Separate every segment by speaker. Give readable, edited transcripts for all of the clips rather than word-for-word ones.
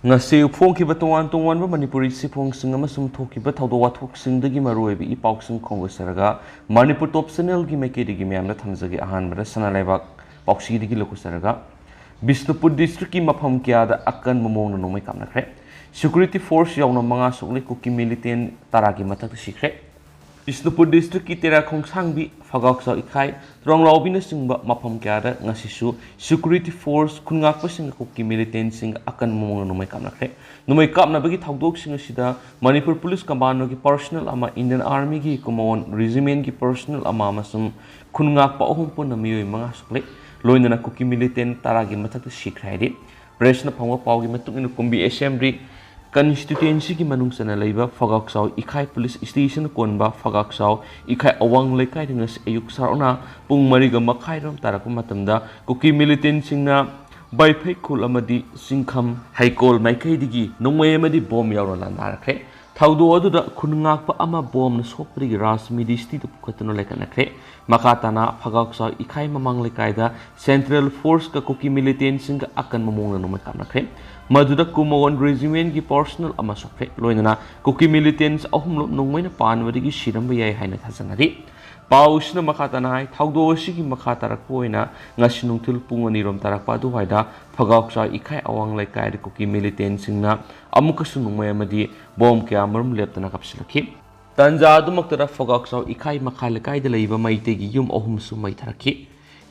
Speaker 1: ngasi phongkiba tongan tongan ba manipuri sipong sing amasung thokiba thawdo wathok sing dagi maruebi i pausing khongosaraga manipur top channel gi meke digi myamna thamjagi ahan bara sana laibak pausi digi lokusaraga bisnupur district ki mafam kya da akan momong no mai kamna khre security force yauna manga sokle kuki militant taragi mathak sikhre bisnupur district ki tera khongsangbi phagaksa ikhai ronglawbina singba mafam kya da ngasisu security force khungak pasing kuki militant sing akan momong no mai kamna khre numai kapna bagi thawdok sing sida manipur police command ki personnel ama indian army ki common regiment ki personnel ama masum khungak pa ohum pon namiyoi manga sokle loinana kuki militant taragi mathak sikhre pressna phangwa pawgi matung in kumbi assembly constituency ki manung sana leiba phagaksau ikhai police station konba phagaksau ikhai awang lekai dingas ayuk sarona pung mariga makhai rom tarakpa matamda kuki militant singna baifai khul amadi singkham haikol maikai digi nongmai amadi bom yauna landarakhe thawdo aduda khungakpa ama bom na sopri rasmidi sti tu pukhatno lekanakhe makatana phagaksau ikhai mamang lekaida central force ka kuki militant sing akan mamong na kamnakhe maduda kumogon regiment ki personal ama sokre loinana kuki militants ahumlo nongmaina panwadigi shiramba yai haina thasanari pausna makhatana hai thawdo sigi makhatara koina ngasi nungthil pungani rom tarakpa du haida phagaksa ikhai awang laikai kuki militant singna amukasu nongmai amadi bom kya marum leptana kapsilakhi tanja adumaktara phagaksa ikhai makhalakai da leiba maitegi yum ahum su mai tharakhi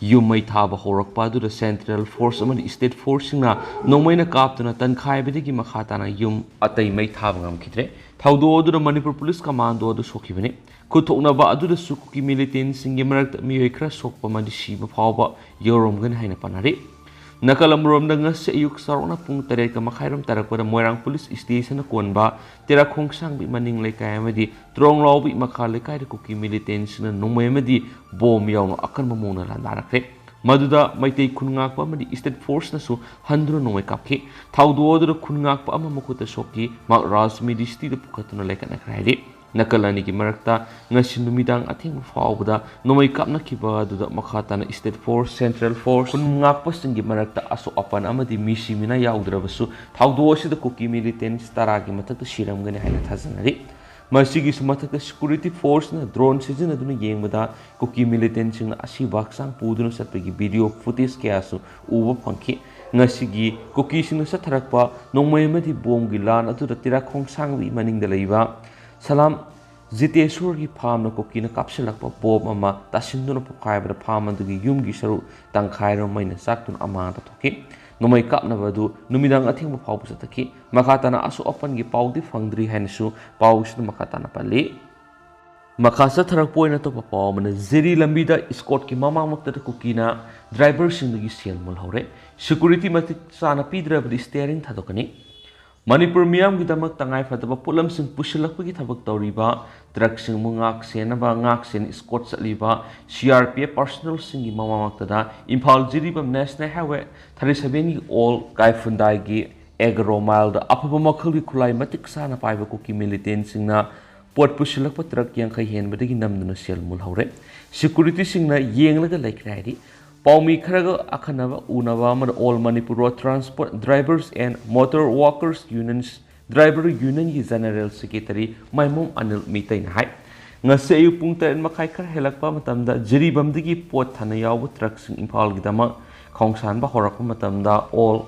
Speaker 1: yumai thaba horakpa du central force amani state force singna nongmaina kaptuna tankhai bedigi makhatana yum atai mai thaba ngam khidre thawdo du manipur police commando du sokhibani kuthokna ba adu da sukuki militant singi marak miyoi khra sokpa madi siba phawba yorom gan haina panari nakalamrom da ngase ayuk sarona pung tare ka makhairam tarakpa moirang police station konba tera khongsang bi maning lekai amadi tronglau bi makha lekai de kuki militant sina nongmai amadi bom yawno akan mamona landarakre maduda maitei khungakpa amadi state force na su handro nongmai kapki thawdo du khungakpa ama makuta sokki mak rasmidi sti de pukhatuna lekana khairi nakalani ki marakta ngasi numidang athing fawbada nomai kapna kiba duda makhatana state force central force khungakpa singi marakta aso apan amadi misi mina yaudраbasu thawdo sida kuki militant staragi mathak shiramgani haina thajanari masigi sumathak security force na drone season aduna yengmada kuki militant sing asi baksang puduna satpagi video footage kyasu uba phangki ngasigi kuki sing satharakpa nongmai amadi bomgi lan atu tira khongsang wi maningda leiba salam Jiteshwar ki farm na kuki na kapsilakpa bom ama tasinduna pukhaiba farm adugi yumgi saru tangkhairo maina saktun ama ta thoki nomai kapna badu numidang athingba phawbu sataki makhatana asu open gi pawdi phangdri hansu pawsna makhatana pali makhasa tharak poina to pawmana zeri lambida escort ki mama makta kuki na driver sindagi sel mul hore security matik sana pidra bri steering thadokani Manipur miyam ki damak tangai fataba pulam sing pusilakpagi thabak tawriba truck sing mungak senaba ngak sen escort satliba CRPF personnel singi mamamaktada Imphal jiribam national highway 37 gi all kaifundai gi agro mile da apaba makhal gi khulai matik sana paiba kuki militant singna pot pusilakpa truck yang khai henbadagi namduna sel mul hore security singna yenglaga laikraidi Paumi kharaga akhanaba unaba amad all Manipur road transport drivers and motor workers unions driver union ki general secretary maimum anil mitai na hai ngase ayu pung tan makhai khar helakpa matamda jiribamdagi pot thana yawu truck sing Imphal gi dama khongsan ba horakpa matamda all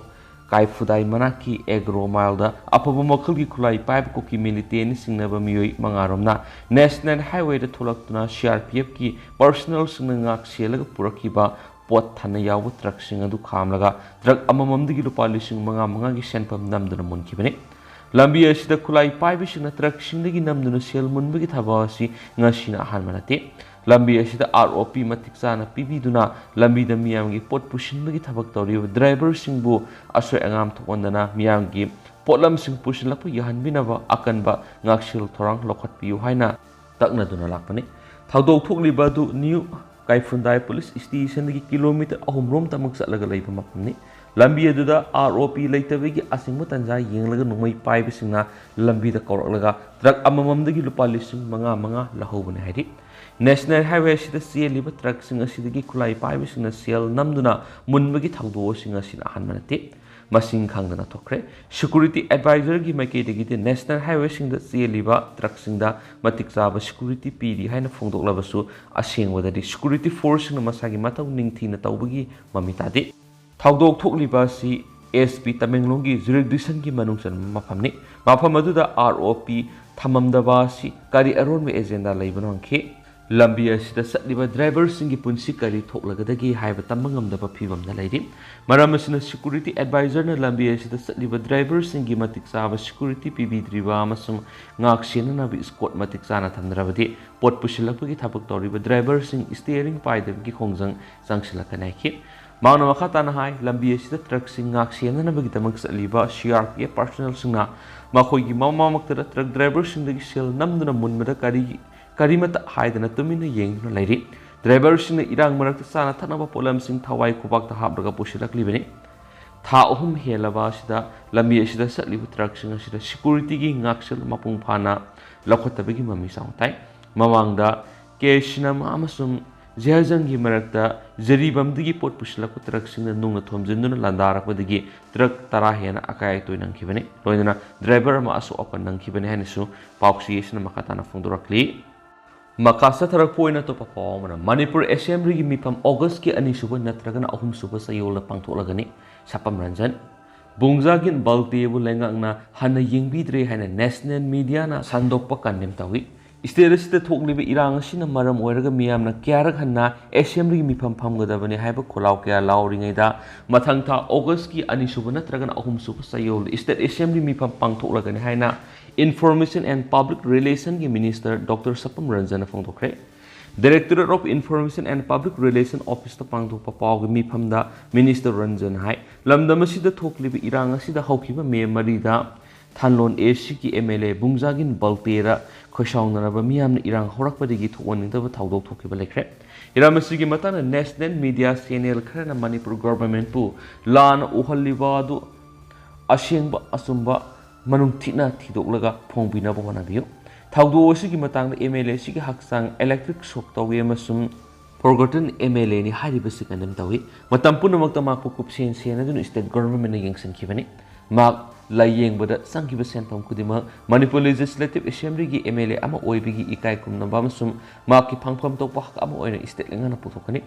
Speaker 1: kaifudai manaki agro mile da apaba makhal gi khulai pipe ko ki militant singnaba miyoi mangaromna national highway da tholaktuna CRPF ki personnel singna ngak selaga purakiba pot thana yawu truck sing adu khamlaga truck amamamdigi lupa lising manga gi senpam namduna munkibani lambi asida khulai paibi sing truck singdagi namduna sel munbagi thaba asi ngasina hanmanate lambi asida ROP matikchana pibiduna lambi da miyamgi pot pusinbagi thabak tawri driver singbu asoi angam thokondana miyamgi potlam sing pusinlakpu yahanbinaba akanba ngaksil thorang lokhatpiu haina takna duna lakpani thawdok thokliba du new Kaifundai police station ki kilometer ahumrom tamak satlaga leiba mapni lambi aduda ROP leitabegi asingmu tanja yenglaga numai paibe singna lambi da kawraklaga truck amamamdagi lupa lising manga lahobune hairi national highway sida seliba truck sing asidagi khulai paibe singna sel namduna munbagi thawdo sing asina hanmanate masing khangdana thokre security advisor gi maikei de national highway sing da cheliba truck sing da matik chaba security pd haina phongdoklabasu asengwada di security force na masagi matau ningthina tawbagi mamita de thaudok thokliba si SP Tamenglonggi jurisdiction ki manungsan mafamni mafam aduda ROP thamamdaba si kari aron me agenda leibano angke lambi asida satliba driver singi punsi kari thoklagadagi haiba tamangamdaba phibamna leiri maram asina security advisor na lambi asida satliba driver singi matik chaba security pbidriba amasung ngak senana bi squad matik chana thamdrabadi pot pusilakpagi thabak toriba driver sing steering paidabgi khongjang changsilakanai ki Mauna makatana hai lambi asida truck sing ngak senana bagi tamang satliba CRPF personnel singna makhoigi mamamakta truck driver singdagi sel namduna munmada karimata haidana tumina yengduna lairi driver singna irang marakta sana thanaba polam sing thawai khubak ta habraga pusilakli tha ohum helaba asida lambi asida satliba truck sing asida security gi ngaksel mapung phana lakhotabagi mami saungtai mamangda keshnam amasum Jazangi marakta jaribamdigi pot pusilakku truck singna nungna thomjinduna landarakpadagi truck tara hena akai toy nangkhibani loinana driver ma asu open nangkhibani hanisu pauksiyesna makatana phongdorakli makasa tharak poina to papawmana Manipur assembly gi mifam August ki ani suba natragana ahum suba sayola pangtholagani sapam ranjan bungjagin baltebu lengangna hana yingbidre hana national media na sandokpa kanem tawi State thokliba irang asina maram oiraga miyamna kyarak hanna assembly mifam phamgadabani haiba kholaw kya lawringaida mathangtha August ki ani suba natragana ahum suba sayol state assembly mifam pangthoklagani haina information and public relation gi minister Dr. Sapam Ranjana phongdokre Directorate of Information and Public Relation Office ta pangthokpa pawgi mifamda minister Ranjan hai lamdamasida thokliba irang asida haukiba me marida Thanlon AC ki MLA Bungjagin Baltera khosawnaraba miyamna irang horakpadagi thokwaningdaba thaudok thokiba lekre iramasigi matana national media channel kharana Manipur government pu lan uhalibadu asengba asumba manung thina thidoklaga phongbinaba honabiyo thaudo asigi matangda MLA sigi haksang electric shock tawi amasum forgotten MLA ni hariba sikandam tawi matam punamakta makpu kupsen senadun state government na yengsankhibani mak layeng bada sangkiba senpam kudima Manipur Legislative Assembly gi MLA ama oibigi ikai kumnamba amasum maki phangpham tokpa hak ama oina state lengana puthokani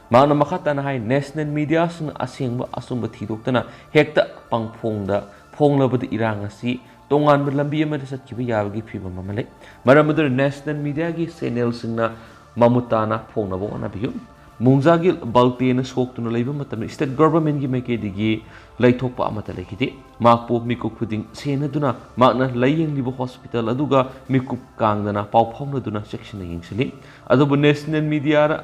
Speaker 1: maana makhatana hai national media sung asengba asumba thidoktana hekta pangphongda phonglabada irang asi tongan lambi ama satkiba yabagi phibam amale maramudar national media gi channel singna mamutana phongnabo onabiyu Mungjagil Baltena Soktuna Labor Matam State Government gi Makedigi Laitokpa Amata Lakiti Makpo Mikuk Puding Senaduna Magna Laying Libo Hospital Aduga Mikup Kangdana Paupong Duna section Yingsili Adobo National Media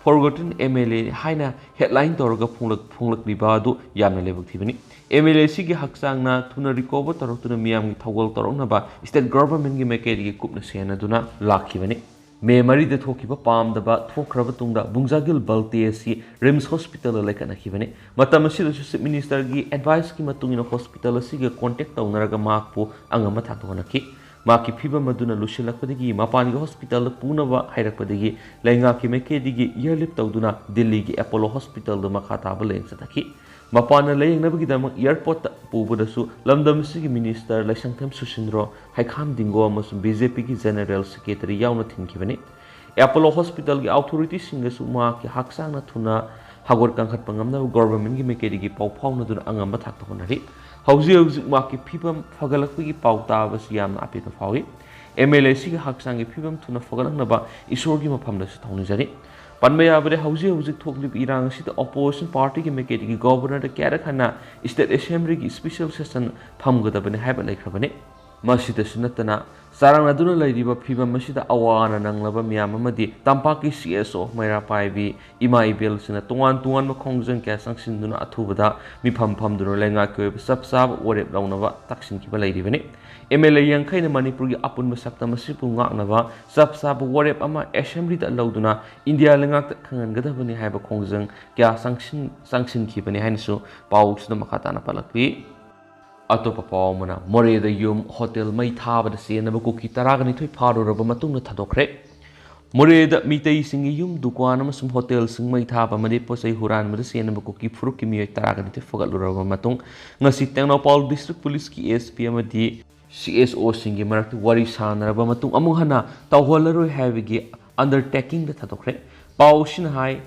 Speaker 1: Forgotten MLA Haina Headline Torga Punglak Libadu Yamna Level Tivani MLA Sigi Haksangna Tuna recover Torotuna Miami Tawal Toronaba State Government gi Makedigi Kupna Senaduna Lakivani Me marida thokiba pamdaba thokraba tungda Bungjagil Balte si Rims Hospital lekana khibane matam asida chief minister gi advice ki matungina hospital asiga contact tawnaraga makpo angama thathonaki maki phiba maduna lusilakpadagi mapani hospital punaba hairakpadagi lenga ki mekedigi yearlip tawduna Delhi gi Apollo Hospital da makhata baleng sataki mapana layingnabagi dama airport pubudasu lamdam sigi minister Laisangtham Susindro Haikham Dingo amasung BJP gi general secretary yauna thinkibani Apollo Hospital gi authority singasu ma ki haksangna thuna hagor kangkhat pangamna government gi mekedigi pawphawna dun angamba thakta honari hauji ma ki phibam phagalakpagi pawta bas yamna apita phawi MLA sigi haksangi phibam thuna phagalaknaba isorgi maphamda su thongjari Panmaya bade hauji thoklib irang sida opposition party ki meketi governor da kyarakhanna state assembly ki special session phamgadabane haiba laikhrabane masida sunatana sarang aduna laidiba phibam masida awana nanglaba miyam amadi tampaki CSO maira paibi ima ibel sina tungan ma khongjang kya sangsinduna athubada mifam phamduna lenga kyob sapsab orep lawnaba taksin kiba laidibane MLA Yankhaina Manipur gi apunba sakta masipu ngaknaba sapsab orep ama assembly da lauduna India lengak khangan gadabani haiba khongjang kya sangsin kibani hainsu pawsna makhatana palakwi Atopa Pawmana, Moreda Yum, Hotel Mai Taba, the Sienna Kuki Taragani to Paro Matuna Tadokre. Moreida mitei singi yum dukan amasung hotel sing mai thaba madi posai huran mada senaba kuki furuk ki miyoi taraga nite fagaluraba matung ngasi Tengnopaul District Police ki SP amadi CSO singi marakti wari sanaraba matung amung hana tawholaroi haibigi undertaking da thadokre pau shin hai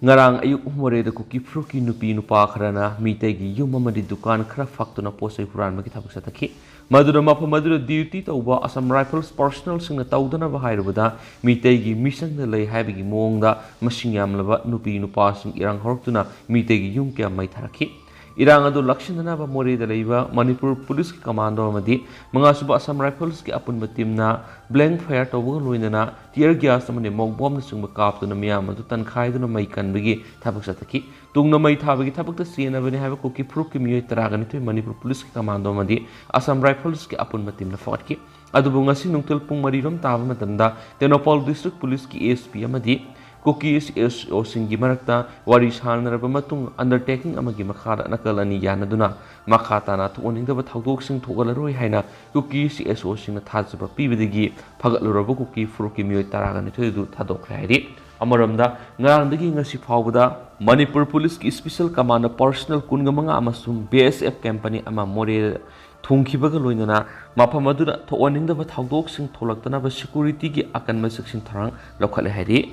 Speaker 1: ngarang ayuk Moreida kuki furuk ki nupi nupa kharana mitei gi yum amadi dukan khara faktuna posai huran magi thabak satakhi Madura mapa madura duty tauba Assam Rifles personnel sing na taudana ba hairubada mitei gi mission da lei haibigi mongda masing yamlaba nupi nupa sing irang hortuna mitei gi yum kya mai tharakhi irang adu lakshinana ba Moreida leiba Manipur Police ki commando amadi mangasuba Assam Rifles ki apunba teamna blank fire tauba loinana tear gas amane mog bomb na singba kaptuna miyam adu tankhai mai kanbigi thabak satakhi tungna mai thabagi thabak ta sena bani haba ko ki proof ki miyoi taragani to Manipur Police ki commando amadi Assam Rifles ki apunba teamna fakatki adubu ngasi nungtul pung marirom taba matamda Tengnopaul District Police ki ASP amadi kuki SO singi marakta wari sanaraba matung undertaking amagi makhada nakalani yanaduna makhata na thuoningdaba thawdok sing thogalaroi haina kuki SO sing na thajaba pibadigi phagaluraba kuki furuki miyoi taragani thodu thadokre hairi amaramda ngarangdagi ngasi phawbada Manipur Police ki special command personal kungamanga amasum BSF company ama more thungkibaga loinana mafam aduna thooningdaba thawdok sing tholaktanaba security gi akanma section tharang lokhale hairi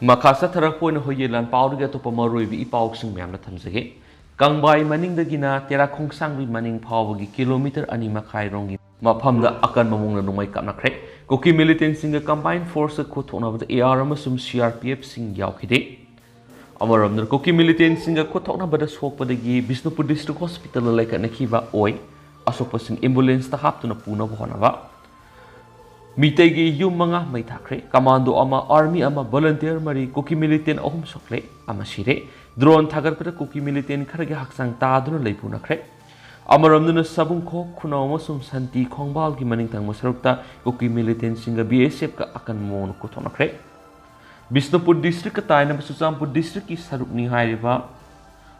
Speaker 1: Makasa Tarapoin Hoyelan Powder to Pomaroi Ipau Sing Mam Tamsage. Gangbai Manning the Gina, Terra Kong Sang with Manning Powagi, kilometer Anima Kairongi, Mapam the Akan Mamung no Maikana Crack. Kuki militant sing a combined force a coton of the ARMSum CRPF sing Yaukide. Amaram the Kuki militant sing a cotona but a soap of the Gi, Bisnupur District Hospital like an Akiba Oi, Asopus ambulance the Haptuna Puna Honava. Mitegi yum mga may takre, commando ama army ama volunteer mari kuki militant ohum sokle ama shire, drone thagar pada kuki militant kharage haksang taduna leipuna kre. Amaramduna sabung ko kunaw sum santi khongbal gi maning tang masarukta kuki militant singa BSF ka akan mon ko thona kre. Bisnupur district ka tayna Susampur district ki saruk ni hairiba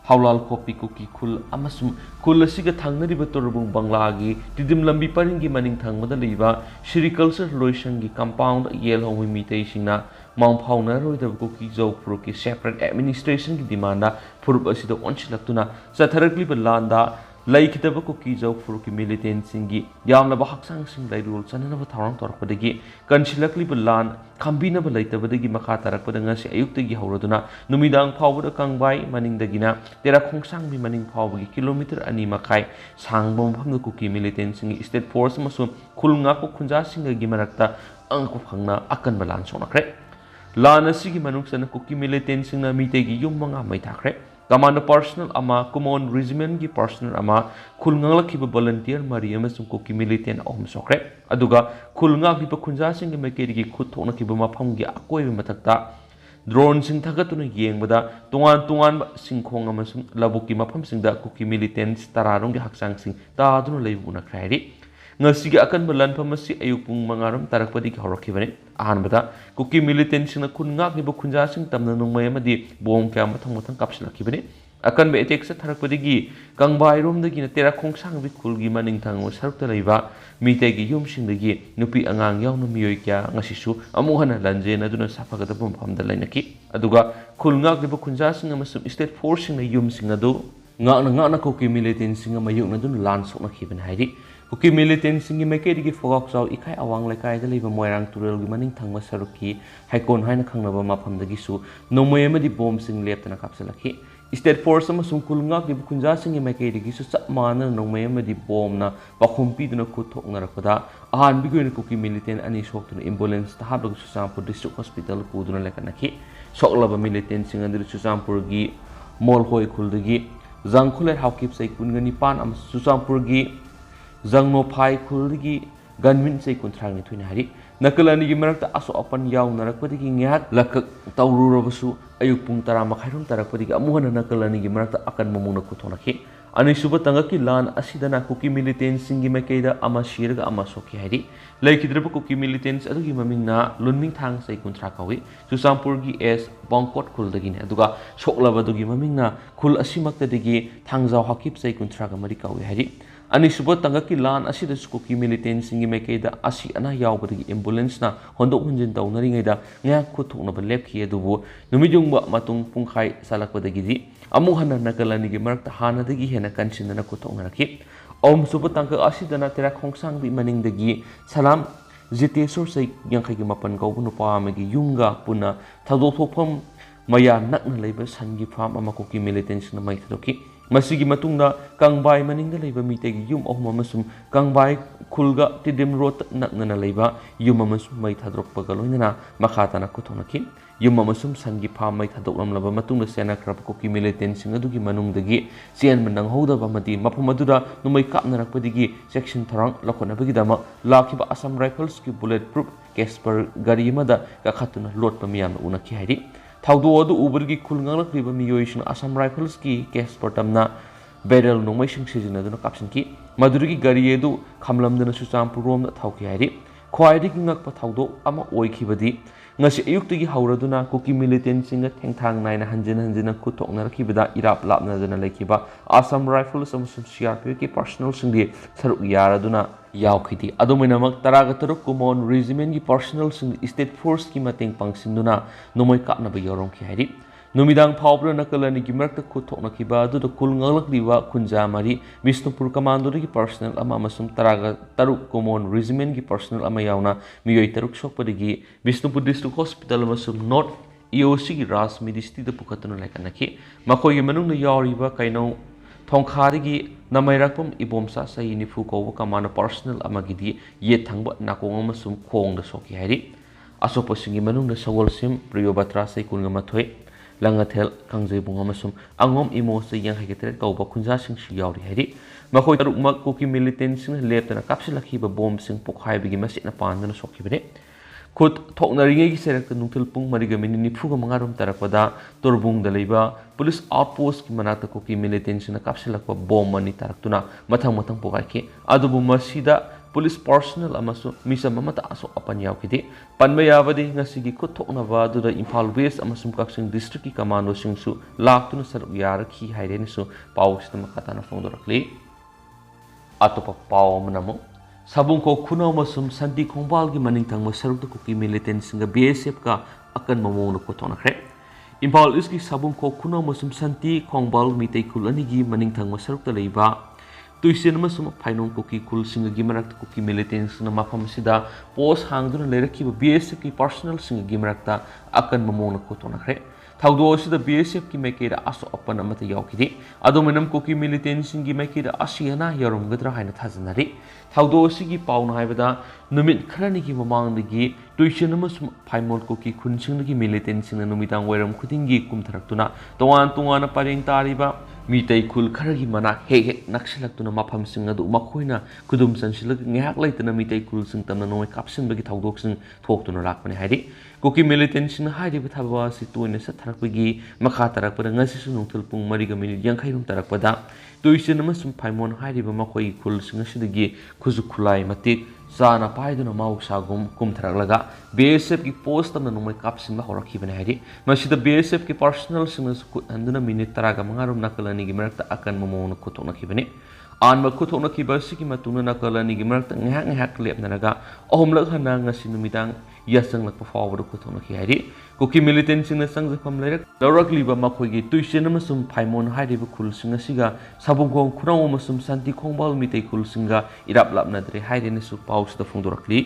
Speaker 1: Hawlal kopi kuki kul amasum kul asiga thangnariba torbung banglagi tidim lambi paringi maning thangmada leiba sericulture loisangi compound yel homi mitei singna maung phauna roidab kuki jau proki separate administration ki demanda furup asida onchilaktuna satharakli landa laikitaba kuki jau proki militant singi yamna ba haksang sing lai rule chanana ba tharang torpadagi kanchilakli lan khambina ba laitabadagi makha tarakpada ngasi ayuktagi hauraduna numidang phawbada kangbai maningdagina tera khongsang bi maning phawbagi kilometer ani makai sangbom phamda kuki militant singi state force masu khulnga ko khunja singagi marakta angko phangna akan balan sonakre lana sigi manuksana kuki militant singna mitegi yummanga mai thakre Command personnel ama common regiment gi personnel ama khulngala khiba volunteer mari ama sum kuki militant ahum sokre aduga khulnga gi pa khunja sing gi mekeri gi khut thona khiba mafam gi akoi mathakta drone sing thagatuna yengbada tungan singkhong ama sum labuki mafam sing da kuki militants tararong gi haksang sing ta aduna leibuna khairi ngasi gi akan belan phamasi ayuk pung mangaram tarakpadi gi horokhibane ahanbada kuki militant sing na khunga gi ba khunja sing tamna nungmai amadi bom kya mathang kapsilakibane akan be attack sa tharakpadi gi kangbai rom da gi na tera khongsang bi khul gi maning thango sarukta leiba mitei gi yum sing da gi nupi angang yaw no miyoi kya ngasi su amu hana lanje na duna safaga da bom pham da lainaki aduga khulnga gi ba khunja sing ama state force sing na yum sing adu ngana kuki militant sing ama yuk na dun lan sok na khiban hairi Kuki militant singi mekedi gi fogak saw ikai awang lekai da leiba moirang turel gi maning thangma saruki haikon haina khangnaba mafam da gi su nomoy amadi bom sing leptana kapsalaki state force ama sungkulnga gi kunja singi mekedi gi su chapmana nomoy amadi bom na pakhumpi duna kuthokna rakada ahan bi goin kuki militant ani soktuna ambulance ta hablag Susampur district hospital puduna lekanaki soklaba militant sing andir Susampur gi mol hoi khuldagi jangkhuler hawkip sai kungani pan am Susampur gi Zangno Pai Kulgi Gunmin say contract ni twin hari nakalani gi marakta aso apan yaw narakpadi gi ngyak lakak tawru robasu ayuk pung tara makhairum tarakpadi gi amuhana nakalani gi marakta akan mamuna kuthonaki अनिसुब तंगकी lawn असिदना cookie militants सिंगी मैकेदा अमा सिरगा अमा सोकी हाइरि लेखिद्रब cookie militants अदुगी ममिंगना लुनमिंग थांग सै कुंथ्रा कावी चुसामपुरगी S बंकोट खुलदगिने अदुगा सोक्लबदुगी ममिंगना खुल असिमक्तदगी थांगजाव हकिप सै कुंथ्रागा मरि कावी हाइरि अनिसुब तंगकी लान असिदस cookie militants सिंगी मैकेदा असि अना यावबदगी ambulance ना होंदोक हुंजिन तौनरिङैदा ङाक खुथोकनब लेपखि अदुबु नुमिजुंग मतुंग पुंखाई सालकपदगिदि अमु हन्ना नकलनिगी मरक्ता हानदगी हेना कंसिनना खुथोकनरखि ओम सुब तंग असिदना तेरा खोंगसांगबि मनिंगदगी सलाम जितेश्वर सै यांखैगी मपन गौबु नुपा अमगी युंगा पुना थदोथोफम मया नक्न लैब सनगी फार्म अमा कुकी मिलिटेंट्स न मैथदोखि मसिगी मतुंगदा कंबाई मनिंगदा लैब मीतेगी युम अहुम अमसुम कंबाई खुलगा तिदिम रोड नक्नना लैब युम अमसुम मै थाद्रोकपगा लोइनना मखाताना खुथोनखि युम अमसुम सनगी फार्म मै थादोकलमलबा मतुंगदा सेनाख्रब कुकी मिलिटेंट्स सिंग अदुगी मनुंगदगी चेन मनंगहौदबा मति मफुम अदुदा नुमै कापनरकपदिगी सेक्शन थरंग लखोनबगिदमा लाखिबा असम राइफल्स की बुलेट प्रूफ कैस्पर गाड़ी मदा कखतुना लोटपा मियाम उनखि हाइरि थाउदो अदु उबरगी खुलंगलक्रिबा मियोइसिन असम राइफल्स की कैस्पर तमना बेरल नोंमैसिंग सिजिनदुना कापसिनकी मदुरगी गाड़ी अदु खमलमदना सुचामपुरोम थाउखि हाइरि ख्वाइदगी ngakpa थाउदो अमा ओइखिबदी ngasi ayuktagi hauraduna kuki militant singa thengthang naina hanjina kuthoknarkibada irap lapnadana laikiba Assam Rifles amasum CRPF ki personal singdi saruk yaraduna yaukidi aduminamak taraga taruk kumon regiment ki personal sing state force ki mating pangsinduna nomoi kapnaba yorongki hairi नुमिदांग फावब्र नकलनि की मरक्त खुथोकनखिबा अदुद कुलंगलकलिबा कुंजामारी विष्णुपुर कमांडोर की पर्सनल अमा मसुम तरागा तरुक कोमोन रेजिमेंट की पर्सनल अमा यावना मियोय तरुक सोकपदगी विष्णुपुर डिस्ट्रिक्ट हॉस्पिटल मसुम नॉर्थ EOC की रास मिनिस्ट्री द पुखतुन लायकनखि मखोय की मनुंग यावरिबा कैनो थोंखारिगी नमैराकपम इबोमसा सही निफु कोव कमान पर्सनल अमागिदी ये थंगब नाकोंग मसुम खोंग द सोकी हाइरि असोपसिंगी मनुंग सगोलसिम प्रियोबत्रा सै कुनगमथोय लंगथेल कंजेबुंग अमसुम अंगोम इमोस यांखैगे तेरे कौबा खुंजासिंग यावरि हाइरि मखोय तरुकमक कुकी मिलिटेंट्स लेपतना कापसिलखिबा बॉम्ब सिंग पोखाइबगी मसिना पानदना सोखिबने खुद थोकनरिङैगी सेरक्ता नुंथल पुंग मरिगा मिनि निफुगा मंगारोम तरकपदा तोरबुंगदा लैबा पुलिस आउटपोस्ट की मनाक्ता कुकी मिलिटेंट्स कापसिलखपा बॉम्ब मनि तरक्तुना मथंग मथंग पोखाइखि अदुबु मसिदा पुलिस पर्सनल अमसु मिसम अमता असो अपन यावखिदि पनबा याबदि ngasiगी खुथोकनबा दुदा इम्फाल वेस्ट अमसुम कक्सिंग डिस्ट्रिक्ट की कमांडो सिंगसु लाक्तुना सरु यारखि हाइरेनिसु पाउसना मखाताना फोंदोरखलि अतोपा पाव अमनमु सबुंको खुनो अमसुम संति खोंबाल की मनिंगथंग मसरुक कुकी मिलिटेंट्स सिंग BSF का अकन ममोंग खुथोनखरे इम्फाल ईस्ट की सबुंको खुनो अमसुम संति खोंबाल मितै खुलनिगी मनिंगथंग मसरुक लैबा तुइसेन मसुम फाइनों कुकी कुल सिंगगी मरक्ता कुकी मिलिटेंट्स न मफम सिदा पोस्ट हांगदुना लेरखिबा BSF की पर्सनल सिंगगी मरक्ता अकन ममोंग खुथोनखरे थाउदो सिदा BSF की मैकेदा असो अपन अमता यावखिदि अदोमनम कुकी मिलिटेंट्स सिंगी मैकेदा असियाना यारमगद्रा हाइना थाजनरि थाउदो सिगी पाउना हाइबदा नुमित खरनिगी ममांगदगी तुइसेन मसुम फाइमोल कुकी खुनसिंगगी मिलिटेंट्स सिंग नुमितांग वैरम खुदिंगी कुमथरक्तुना तोवान तोवान पारेंग तारिबा मीतै खुल खरगी मना हेक हेक नक्सिलक्तुना मफम सिंग अदु मखोइना खुदुम संसिलग ङाक लैतना मीतै खुल सिंग तमना नोय कापसिनबगी थाउदोक सिंग थोक्तुना लाकपनि हाइदि कुकी मिलिटेंट्स सिंग हाइदिबा थाबा सि तोइना सथरकबगी मखा तरकपदा ngasisu nungthul pung mariga minute yankhai rum tarakpada tuisin amasum phaimon hairiba makhoi khul singa sidagi khuzu khulai matik sana paiduna mausagum kumtharaklaga BSF की पोस्ट तमना नुमै कापसिन बा होरखिबने हाइदि मसिदा BSF की पर्सनल सिंग अंदुना मिनिट तरागा मंगारुम नकलनि गी मरक्ता अकन ममोन खुथोनखिबने आनबा खुथोनखिबा सिगी मतुना नकलनि गी मरक्ता ngahak ngahak lepnaraga ohumlak hana ngasi numitang यासंगलक फावबदु खुथोनखि हाइदि कुकी मिलिटेंट्स सिंग संगफम लेरक दौरकलिबा मखोइगी तुइसेन अमसुम फाइमोन हाइदिबा खुलसिंग सिगा सबुंगों खुराव अमसुम शांति खोंबाल मितै खुलसिंगा इराप लापनाद्रे हाइदेनिसु पाउसदा फोंदोरकलि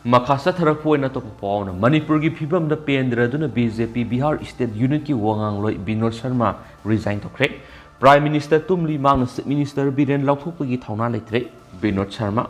Speaker 1: मखासा थरक पोइना तो पाउना मणिपुर की फिबम द पेंद्रदुना BJP बिहार स्टेट यूनिट की वांगांगलोय विनोद शर्मा रिजाइन तोखरे प्राइम मिनिस्टर तुमली मांगना चीफ मिनिस्टर बिरेन लाउथोकपगी थावना लेत्रे Vinod Sharma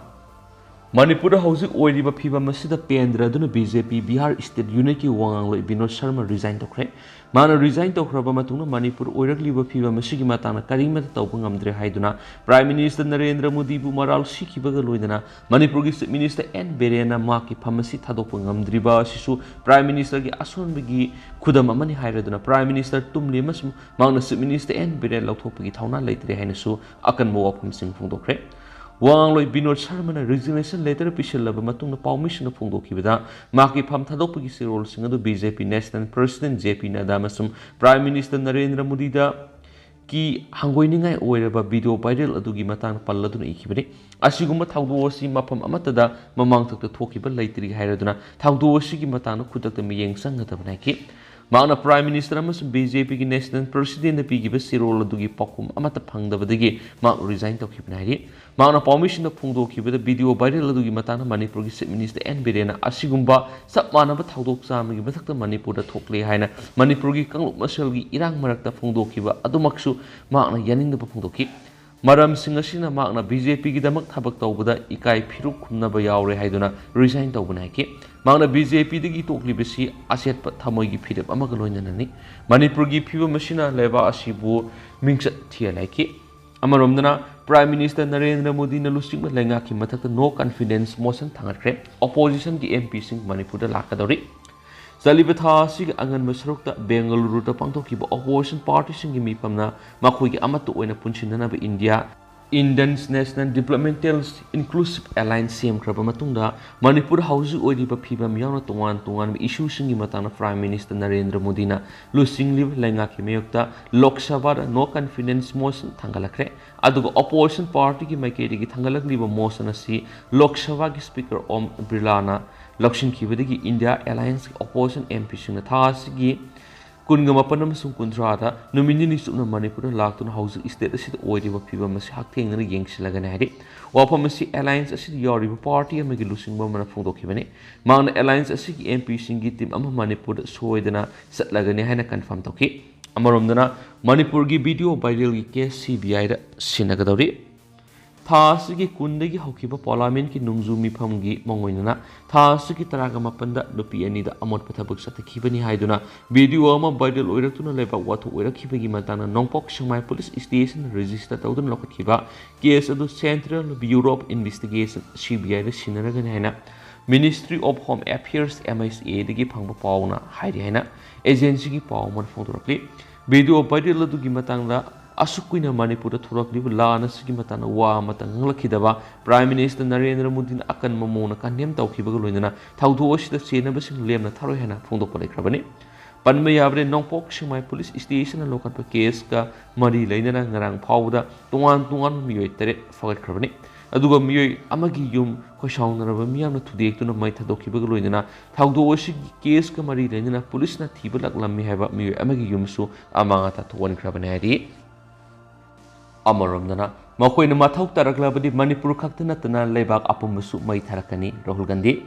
Speaker 1: Manipur houzik oiriba phiba masida pendra duna BJP Bihar State Unit ki wangloi Binod Sharma resign tokre mana resign tokraba matungna Manipur oirakliba phiba masigi matana karimata tawba ngamdre haiduna Prime Minister Narendra Modi bu maral sikhibaga loidana Manipur gi Chief Minister N Berena ma ki phamasi thadokpa ngamdriba sisu Prime Minister gi asonbagi khudam amani hairaduna Prime Minister tumli masum mauna Chief Minister N Berena lauthokpagi thauna leitre hainasu akan mo wafam sing phongdokre Wangloi Binod Sharma resignation letter pishalaba matungna permission phongdokibada maki pham thadokpagi sirol singadu BJP National President JP Nada masum Prime Minister Narendra Modi da ki hangoiningai oiraba video viral adugi matang palladuna ikibani asigumba thawdosi mafam amatada mamang thakta thokiba leitri hairaduna thawdosi gi matang khudakta miyeng sangadabna ki Mauna Prime Minister amasum BJP ki National President pigiba sirol adugi pakum amata phangdabadagi ma resign tokibna hari Mauna permission na phongdokibada video viral adugi matana Manipur ki Chief Minister N Berena asigumba sap manaba thawdok chamagi mathakta Manipur da thokle haina Manipur ki kangluk masal gi irang marakta phongdokiba adumaksu mauna yaningda phongdoki Maram singasina mauna BJP ki damak thabak tawbada ikai phiruk khumnaba yaure haiduna resign tawbana ki Mauna BJP digi toklibasi aset thamoi gi phirap amaga loinanani Manipur gi phiba masina leba asibu mingsat thialai ki Amaromdana Prime Minister Narendra Modi na lusing lenga ki mathakta no confidence motion thangatkre opposition ki MP sing Manipur da lakadori Salibetha sig angan masrukta Bengaluru ta pangthokiba opposition party sing gi mipamna makhoi gi amatu oina punchinana ba India Indian National Developmental Inclusive Alliance sem kraba matungda Manipur hausi oiriba phiba miyawna tongan issue singi matana Prime Minister Narendra Modi na lusing live lenga ki mayokta Lok Sabha no confidence motion thangalakre aduga opposition party ki maikeri gi thangalakliba motion asi Lok Sabha ki speaker Om Birla Lakshin kibadagi India Alliance opposition MP singna thasigi kunga mapanam sung kuntrada nomini sukna Manipur laktuna house state asid oiriba phiba masi hakthengna yengsilagana hari wapam masi alliance asid yoriba party amagi lusingba mana phongdokhibani mauna alliance asig MP singi team ama Manipur soidana satlagani haina confirm toki amaromdana Manipur gi video viral gi case CBI da sinagadori Thasigi kundagi hokiba parliament ki nungzu miphamgi mongoinana thasigi taraga mapanda nupi ani da amot pathabak satakibani haiduna video ama viral oiraktuna leba watho oirakhibagi matana nongpok singmai police station register tawdun lokathiba case adu Central Bureau of Investigation CBI da sinaraga haina Ministry of Home Affairs MSA dagi phangba pawna hairi haina agency gi pawman phongdorakli video viral adu gi matangda Asukuina Manipur Thurakli Lana Sikimatana Wa Matanglakidaba, Prime Minister Narendra Modi akan mamona kanyam taukibagaluna, Taudosh the Senabas Lemna Tarohana, Fondo Polekrabani. Panmayabre Nongpok Shimai Police Station and local case ka Mari Lena Narang Powder, Tuan Mioy Forget Krabani. Aduga Mioy Amagi Yum, Koshaunaraba Miam to the Ekton of Maita Dokibagaluna, Taudoshi case ka Mari Lena, Police Natibak Lami have Mioy Amagi Yumsu, Amangata to one Krabanadi. Amaramdana makoina mathau taraklabadi Manipur khaktana tana lebak apumusu mai tharakani Rahul Gandhi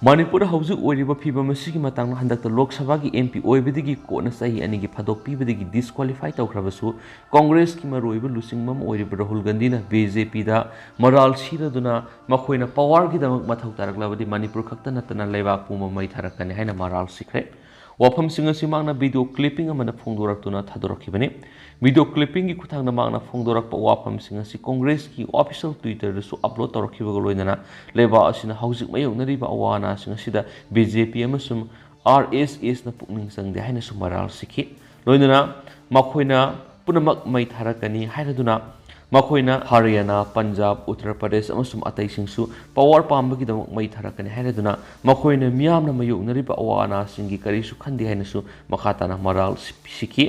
Speaker 1: Manipur hauju oiriba phiba masigi matangna handakta Lok Sabha gi MP oibidigi kona sahi anigi phadok pibidigi disqualify tawkhrabasu Congress ki maroiba lusingmam oiriba Rahul Gandhi na BJP da moral siraduna makoina power gi damak mathau taraklabadi Manipur khaktana tana lebak puma mai tharakani haina moral sikhre Wafam singa simangna video clipping amana phongdoraktuna thadorakibani video clipping ki kuthangna mangna phongdorakpa wafam singa si Congress ki official Twitter su upload torakibaga loinana leba asina haujik mayongnariba awana singa sida BJP amasum RSS na pukning sangde haina sumaral sikhi loinana makoina punamak mai tharakani hairaduna makoina Haryana Punjab Uttar Pradesh amasum atai singsu power pambagi damok mai tharakani hairaduna makoina miyamna mayongnariba awana singi karisu khandi hainasu makhatana moral sikhi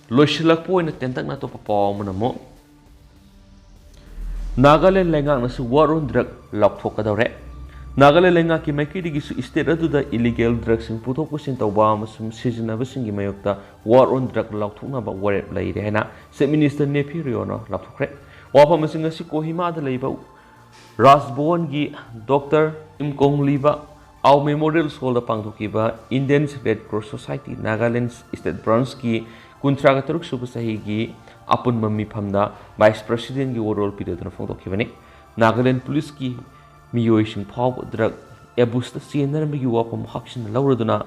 Speaker 1: Loisilak po na tentak na to papaw mo na mo. Nagaland lenga na su war on drug lakthok daw re. Nagaland lenga ki may kidigi su state adu da illegal drugs in puto ko sin tawba masum season na basingi mayokta war on drug lakthok na ba warep lai re na se minister Nepirio no lakthok re. Wapa masinga si Kohima da laiba Rasbon gi Dr. Imkong Liba Our Memorial School pangthokiba Indian Red Cross Society Nagaland State Branch ki Kuntraga Turk Subasahi gi apun mami phamda Vice President gi role period na phongtokibani Nagaland Police ki miyoising phaw drug ebusta senarambigi wapam haksin lauraduna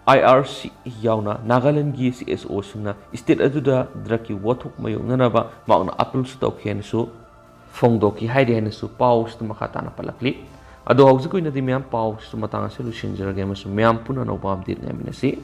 Speaker 1: IRC yauna Nagaland gi CSO singna state aduda drug ki wathuk mayongnanaba mauna appeal su tawkhen su phongdoki haide su paus tu makhatana palakli ado hauji koina di myam paus tu matanga solution jarage masu myam puna no bam dir ngaminasi